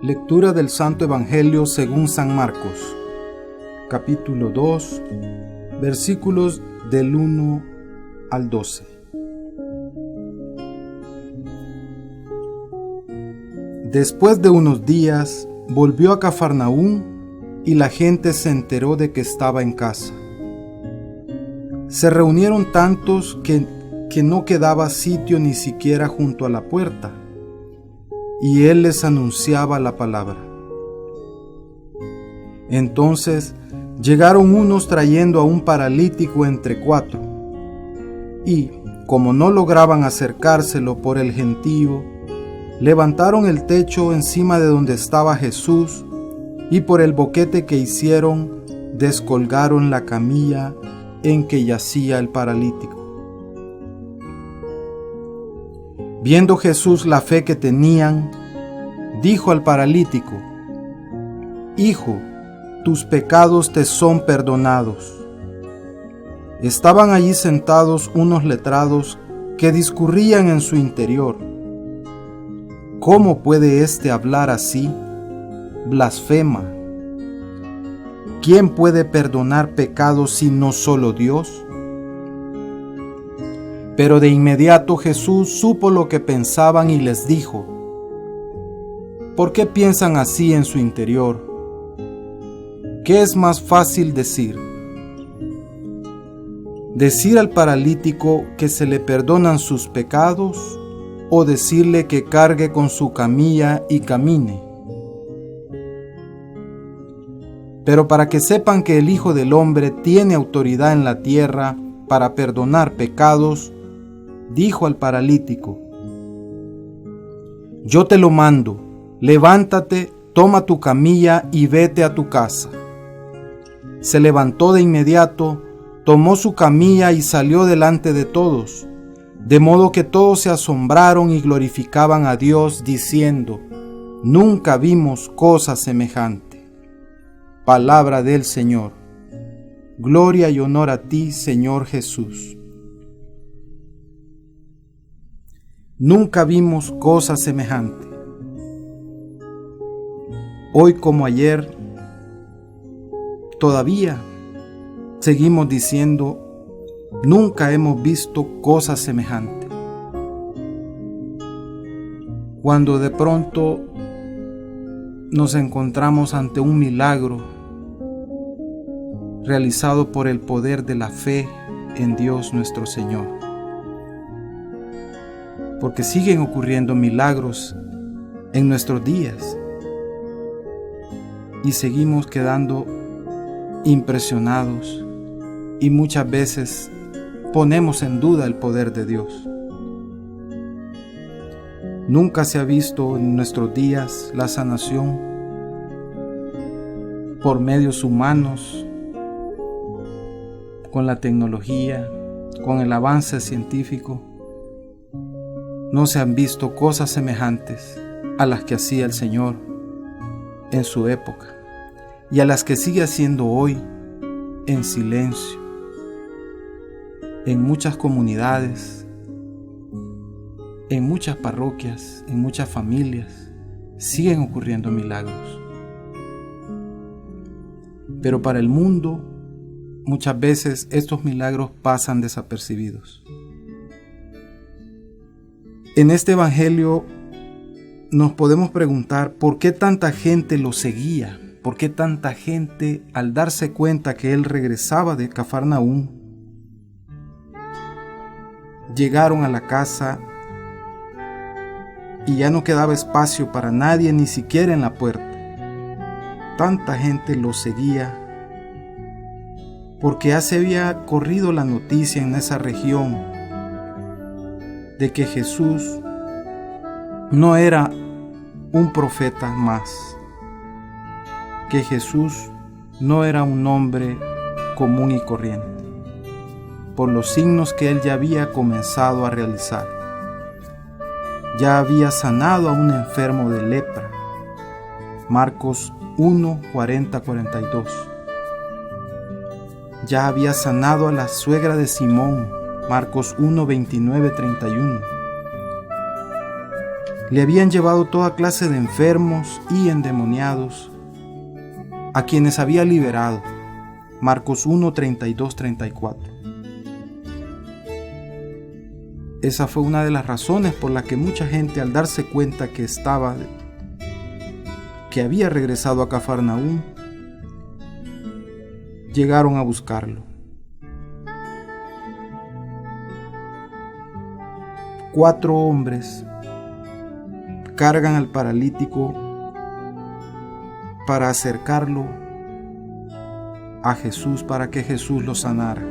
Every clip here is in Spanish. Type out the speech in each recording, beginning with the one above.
Lectura del Santo Evangelio según San Marcos, capítulo 2, versículos del 1 al 12. Después de unos días, volvió a Cafarnaúm y la gente se enteró de que estaba en casa. Se reunieron tantos que no quedaba sitio ni siquiera junto a la puerta, y él les anunciaba la palabra. Entonces llegaron unos trayendo a un paralítico entre 4, y, como no lograban acercárselo por el gentío, levantaron el techo encima de donde estaba Jesús, y por el boquete que hicieron, descolgaron la camilla en que yacía el paralítico. Viendo Jesús la fe que tenían, dijo al paralítico: Hijo, tus pecados te son perdonados. Estaban allí sentados unos letrados que discurrían en su interior: ¿Cómo puede éste hablar así? Blasfema. ¿Quién puede perdonar pecados sino solo Dios? Pero de inmediato Jesús supo lo que pensaban y les dijo: ¿Por qué piensan así en su interior? ¿Qué es más fácil decir? ¿Decir al paralítico que se le perdonan sus pecados o decirle que cargue con su camilla y camine? Pero para que sepan que el Hijo del Hombre tiene autoridad en la tierra para perdonar pecados, dijo al paralítico: Yo te lo mando, levántate, toma tu camilla y vete a tu casa. Se levantó de inmediato, tomó su camilla y salió delante de todos, de modo que todos se asombraron y glorificaban a Dios, diciendo: Nunca vimos cosa semejante. Palabra del Señor. Gloria y honor a ti, Señor Jesús. Nunca vimos cosa semejante. Hoy como ayer, todavía seguimos diciendo: nunca hemos visto cosa semejante. Cuando de pronto nos encontramos ante un milagro realizado por el poder de la fe en Dios nuestro Señor. Porque siguen ocurriendo milagros en nuestros días y seguimos quedando impresionados y muchas veces ponemos en duda el poder de Dios. Nunca se ha visto en nuestros días la sanación por medios humanos, con la tecnología, con el avance científico. No se han visto cosas semejantes a las que hacía el Señor en su época y a las que sigue haciendo hoy en silencio. En muchas comunidades, en muchas parroquias, en muchas familias, siguen ocurriendo milagros. Pero para el mundo, muchas veces estos milagros pasan desapercibidos. En este Evangelio nos podemos preguntar por qué tanta gente lo seguía, por qué tanta gente, al darse cuenta que él regresaba de Cafarnaúm, llegaron a la casa y ya no quedaba espacio para nadie, ni siquiera en la puerta. Tanta gente lo seguía porque ya se había corrido la noticia en esa región de que Jesús no era un profeta más, que Jesús no era un hombre común y corriente, por los signos que él ya había comenzado a realizar. Ya había sanado a un enfermo de lepra. Marcos 1, 40-42. ya había sanado a la suegra de Simón, Marcos 1, 29, 31. Le habían llevado toda clase de enfermos y endemoniados, a quienes había liberado, Marcos 1, 32, 34. Esa fue una de las razones por la que mucha gente, al darse cuenta que había regresado a Cafarnaúm, llegaron a buscarlo. 4 hombres cargan al paralítico para acercarlo a Jesús, para que Jesús lo sanara.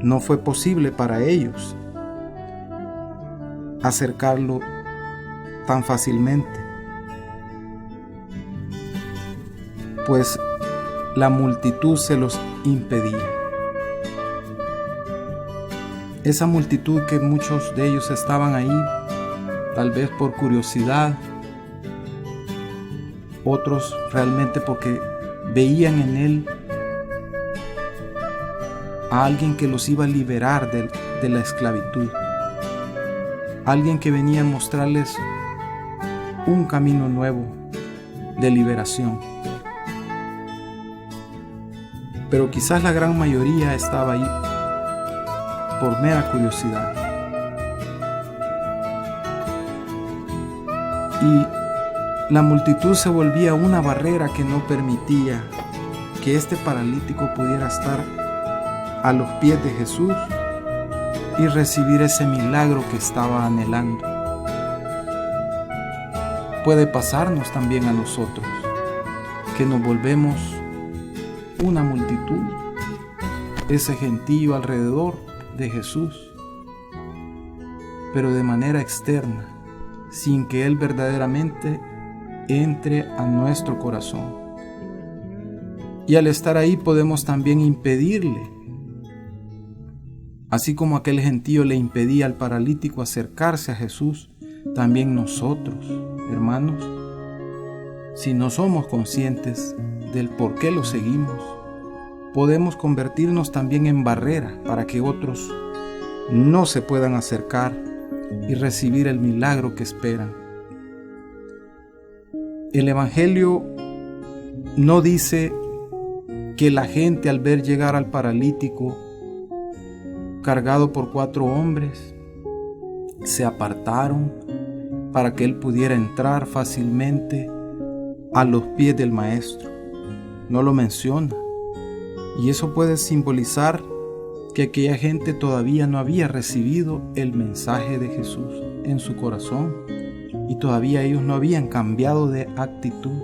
No fue posible para ellos acercarlo tan fácilmente, pues la multitud se los impedía. Esa multitud, que muchos de ellos estaban ahí tal vez por curiosidad, otros realmente porque veían en él a alguien que los iba a liberar de la esclavitud, alguien que venía a mostrarles un camino nuevo de liberación. Pero quizás la gran mayoría estaba ahí por mera curiosidad. Y la multitud se volvía una barrera que no permitía que este paralítico pudiera estar a los pies de Jesús y recibir ese milagro que estaba anhelando. Puede pasarnos también a nosotros, que nos volvemos una multitud, ese gentío alrededor de Jesús, pero de manera externa, sin que Él verdaderamente entre a nuestro corazón. Y al estar ahí podemos también impedirle, así como aquel gentío le impedía al paralítico acercarse a Jesús, también nosotros, hermanos, si no somos conscientes del por qué lo seguimos, podemos convertirnos también en barrera para que otros no se puedan acercar y recibir el milagro que esperan. El Evangelio no dice que la gente, al ver llegar al paralítico cargado por 4 hombres, se apartaron para que él pudiera entrar fácilmente a los pies del Maestro. No lo menciona. Y eso puede simbolizar que aquella gente todavía no había recibido el mensaje de Jesús en su corazón y todavía ellos no habían cambiado de actitud.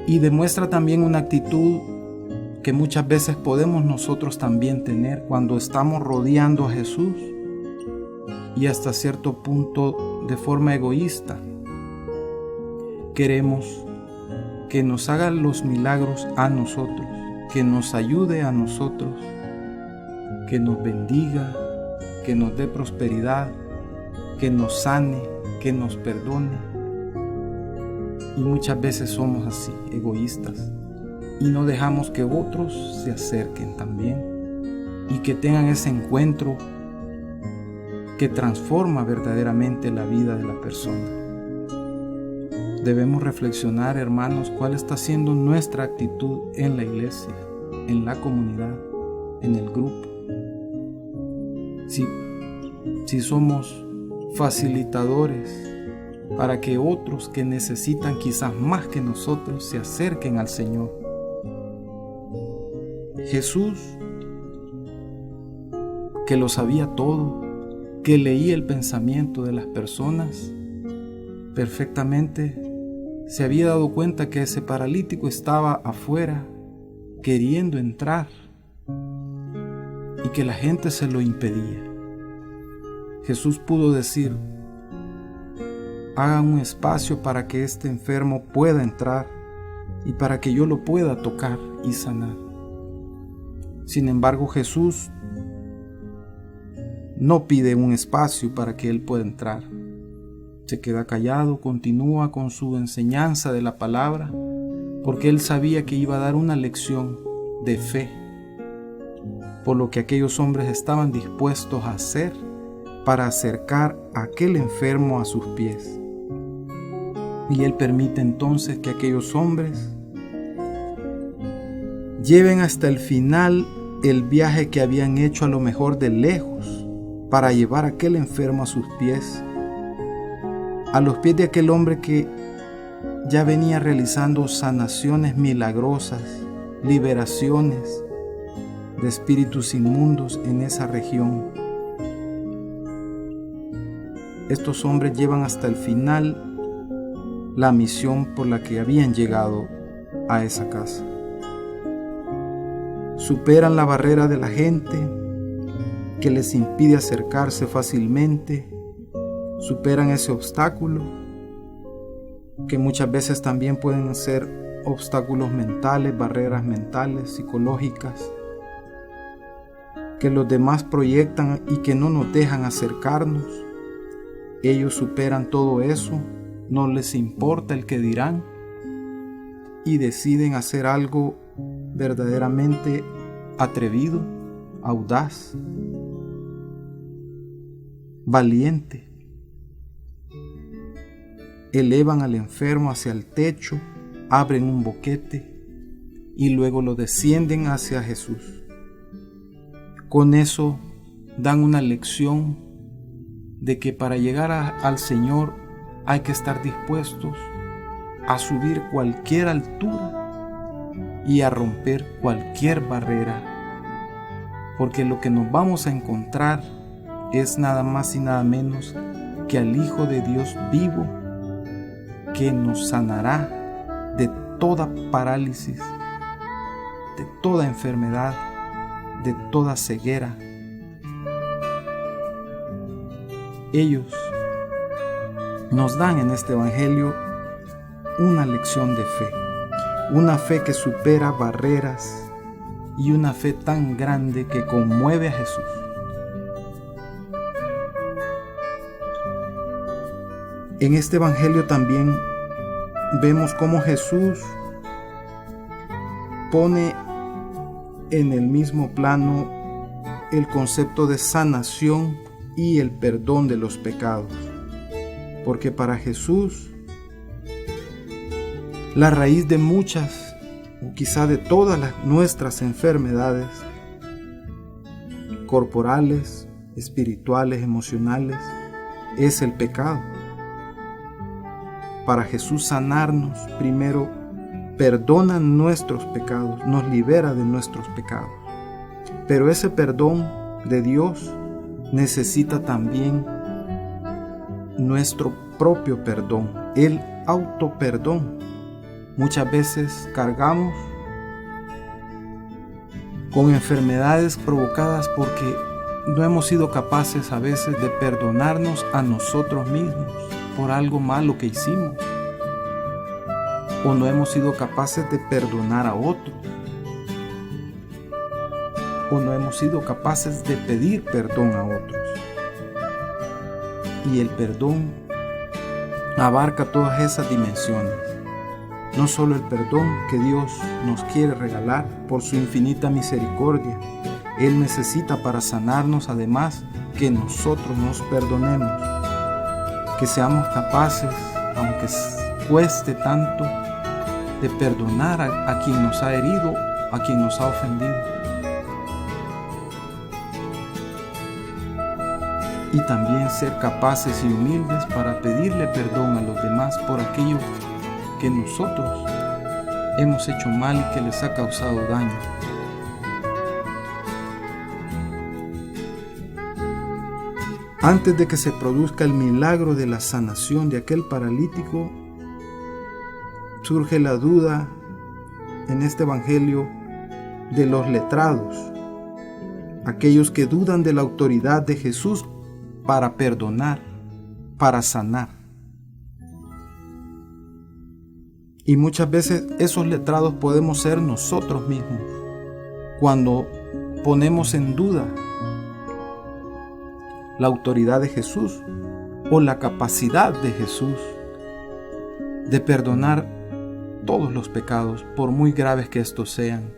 Y demuestra también una actitud que muchas veces podemos nosotros también tener cuando estamos rodeando a Jesús y hasta cierto punto de forma egoísta queremos que nos haga los milagros a nosotros, que nos ayude a nosotros, que nos bendiga, que nos dé prosperidad, que nos sane, que nos perdone. Y muchas veces somos así, egoístas, y no dejamos que otros se acerquen también y que tengan ese encuentro que transforma verdaderamente la vida de la persona. Debemos reflexionar, hermanos, cuál está siendo nuestra actitud en la iglesia, en la comunidad, en el grupo. Si somos facilitadores para que otros que necesitan quizás más que nosotros se acerquen al Señor. Jesús, que lo sabía todo, que leía el pensamiento de las personas, perfectamente se había dado cuenta que ese paralítico estaba afuera queriendo entrar y que la gente se lo impedía. Jesús pudo decir: hagan un espacio para que este enfermo pueda entrar y para que yo lo pueda tocar y sanar. Sin embargo, Jesús no pide un espacio para que él pueda entrar. Se queda callado, continúa con su enseñanza de la palabra, porque él sabía que iba a dar una lección de fe, por lo que aquellos hombres estaban dispuestos a hacer para acercar a aquel enfermo a sus pies. Y él permite entonces que aquellos hombres lleven hasta el final el viaje que habían hecho, a lo mejor de lejos, para llevar a aquel enfermo a sus pies, a los pies de aquel hombre que ya venía realizando sanaciones milagrosas, liberaciones de espíritus inmundos en esa región. Estos hombres llevan hasta el final la misión por la que habían llegado a esa casa. Superan la barrera de la gente que les impide acercarse fácilmente, superan ese obstáculo, que muchas veces también pueden ser obstáculos mentales, barreras mentales, psicológicas, que los demás proyectan y que no nos dejan acercarnos. Ellos superan todo eso, no les importa el que dirán y deciden hacer algo verdaderamente atrevido, audaz, valiente. Elevan al enfermo hacia el techo, abren un boquete y luego lo descienden hacia Jesús. Con eso dan una lección de que para llegar al Señor hay que estar dispuestos a subir cualquier altura y a romper cualquier barrera, porque lo que nos vamos a encontrar es nada más y nada menos que al Hijo de Dios vivo, que nos sanará de toda parálisis, de toda enfermedad, de toda ceguera. Ellos nos dan en este Evangelio una lección de fe, una fe que supera barreras y una fe tan grande que conmueve a Jesús. En este Evangelio también vemos cómo Jesús pone en el mismo plano el concepto de sanación y el perdón de los pecados, porque para Jesús la raíz de muchas o quizá de todas nuestras enfermedades corporales, espirituales, emocionales, es el pecado. Para Jesús sanarnos, primero perdona nuestros pecados, nos libera de nuestros pecados. Pero ese perdón de Dios necesita también nuestro propio perdón, el autoperdón. Muchas veces cargamos con enfermedades provocadas porque no hemos sido capaces a veces de perdonarnos a nosotros mismos por algo malo que hicimos, o no hemos sido capaces de perdonar a otros, o no hemos sido capaces de pedir perdón a otros. Y el perdón abarca todas esas dimensiones. No solo el perdón que Dios nos quiere regalar por su infinita misericordia. Él necesita para sanarnos, además, que nosotros nos perdonemos, que seamos capaces, aunque cueste tanto, de perdonar a quien nos ha herido, a quien nos ha ofendido. Y también ser capaces y humildes para pedirle perdón a los demás por aquello que nosotros hemos hecho mal y que les ha causado daño. Antes de que se produzca el milagro de la sanación de aquel paralítico, surge la duda en este Evangelio de los letrados, aquellos que dudan de la autoridad de Jesús para perdonar, para sanar. Y muchas veces esos letrados podemos ser nosotros mismos, cuando ponemos en duda la autoridad de Jesús o la capacidad de Jesús de perdonar todos los pecados, por muy graves que estos sean.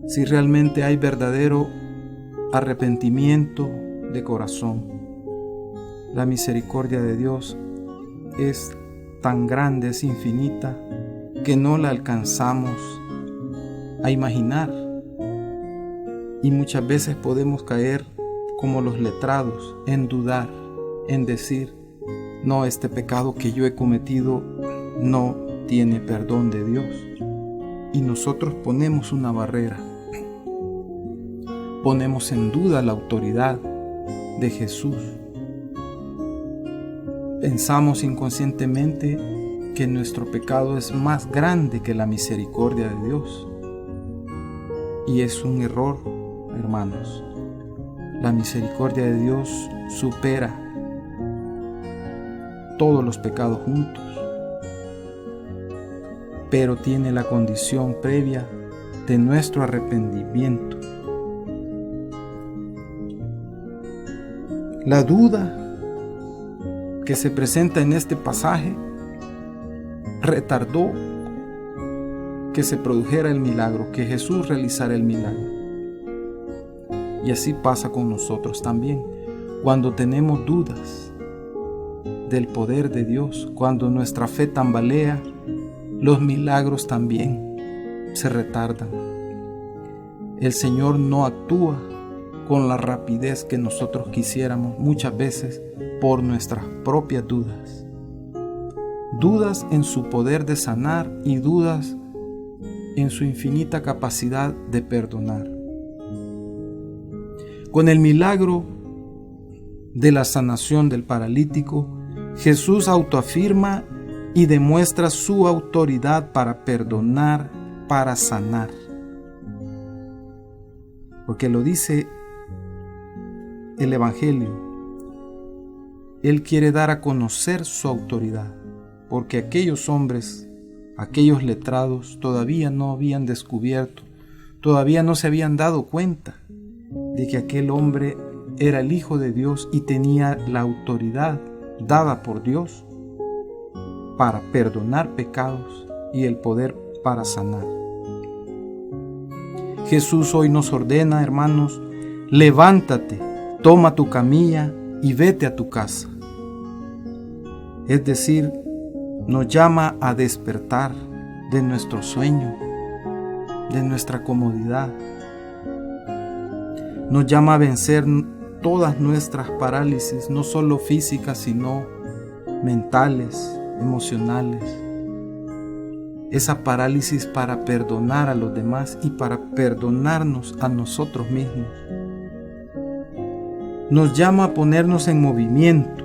Si realmente hay verdadero arrepentimiento de corazón, la misericordia de Dios es tan grande, es infinita, que no la alcanzamos a imaginar. Y muchas veces podemos caer como los letrados, en dudar, en decir, no, este pecado que yo he cometido no tiene perdón de Dios. Y nosotros ponemos una barrera, ponemos en duda la autoridad de Jesús. Pensamos inconscientemente que nuestro pecado es más grande que la misericordia de Dios. Y es un error, hermanos. La misericordia de Dios supera todos los pecados juntos, pero tiene la condición previa de nuestro arrepentimiento. La duda que se presenta en este pasaje retardó que se produjera el milagro, que Jesús realizara el milagro. Y así pasa con nosotros también. Cuando tenemos dudas del poder de Dios, cuando nuestra fe tambalea, los milagros también se retardan. El Señor no actúa con la rapidez que nosotros quisiéramos, muchas veces por nuestras propias dudas. Dudas en su poder de sanar y dudas en su infinita capacidad de perdonar. Con el milagro de la sanación del paralítico, Jesús autoafirma y demuestra su autoridad para perdonar, para sanar. Porque lo dice el Evangelio. Él quiere dar a conocer su autoridad, porque aquellos hombres, aquellos letrados, todavía no habían descubierto, todavía no se habían dado cuenta de que aquel hombre era el Hijo de Dios y tenía la autoridad dada por Dios para perdonar pecados y el poder para sanar. Jesús hoy nos ordena, hermanos, levántate, toma tu camilla y vete a tu casa. Es decir, nos llama a despertar de nuestro sueño, de nuestra comodidad. Nos llama a vencer todas nuestras parálisis, no solo físicas, sino mentales, emocionales. Esa parálisis para perdonar a los demás y para perdonarnos a nosotros mismos. Nos llama a ponernos en movimiento,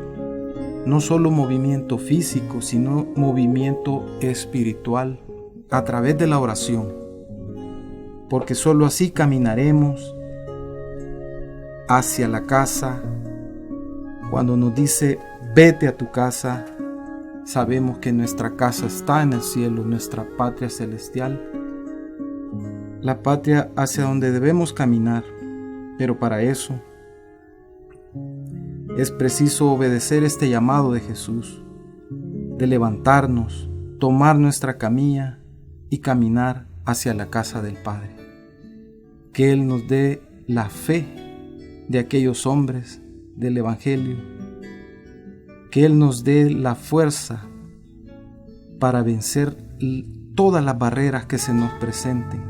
no solo movimiento físico, sino movimiento espiritual a través de la oración, porque solo así caminaremos hacia la casa. Cuando nos dice vete a tu casa, sabemos que nuestra casa está en el cielo, nuestra patria celestial, la patria hacia donde debemos caminar. Pero para eso es preciso obedecer este llamado de Jesús, de levantarnos, tomar nuestra camilla y caminar hacia la casa del Padre. Que Él nos dé la fe de aquellos hombres del Evangelio, que Él nos dé la fuerza para vencer todas las barreras que se nos presenten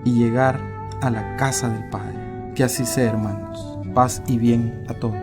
y llegar a la casa del Padre. Que así sea, hermanos. Paz y bien a todos.